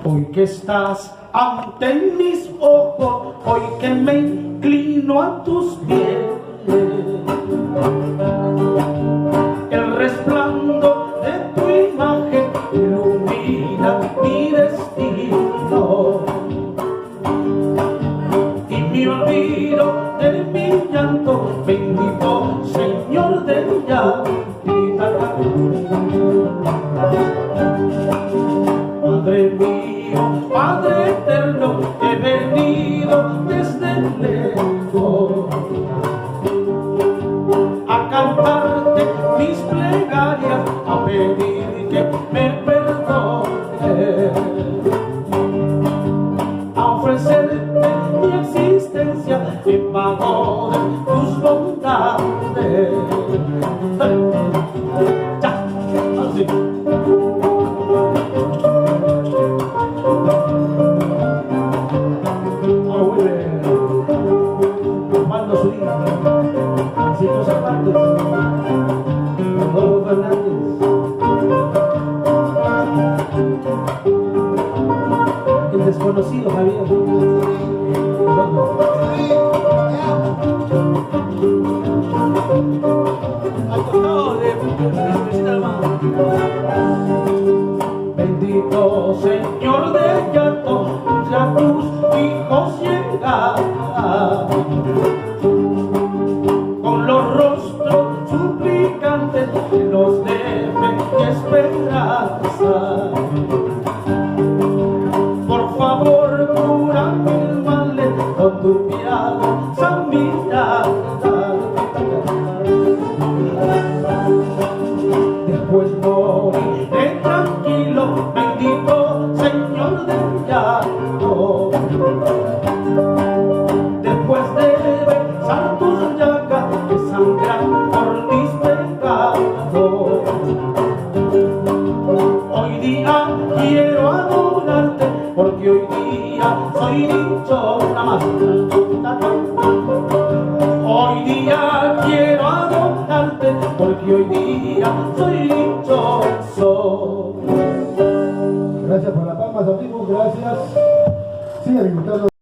Hoy que estás ante mis ojos, hoy que me inclino a tus pies, el resplandor de tu imagen ilumina mi destino, y me olvido de mi llanto, bendito Señor del llanto. Padre mío, Padre eterno, he venido desde lejos a cantarte mis plegarias, a pedir que me perdone, a ofrecerte mi existencia en pago de tus bondades. Ya, así. Cinco Zapatos, Rodolfo Fernández, el desconocido Javier. Bendito Señor del llanto, ya tus hijos llegan con los rostros suplicantes llenos de fe y esperanza. Por favor, cura mis males con tu piadosa mirada. Después moriré tranquilo, bendito Señor del llanto. Después de besar tus llagas que sangran por mis pecados, hoy día quiero adorarte, porque hoy día soy dichoso. Hoy día quiero adorarte, porque hoy día soy dichoso. Gracias por la palma, amigos, gracias. Sigan disfrutando.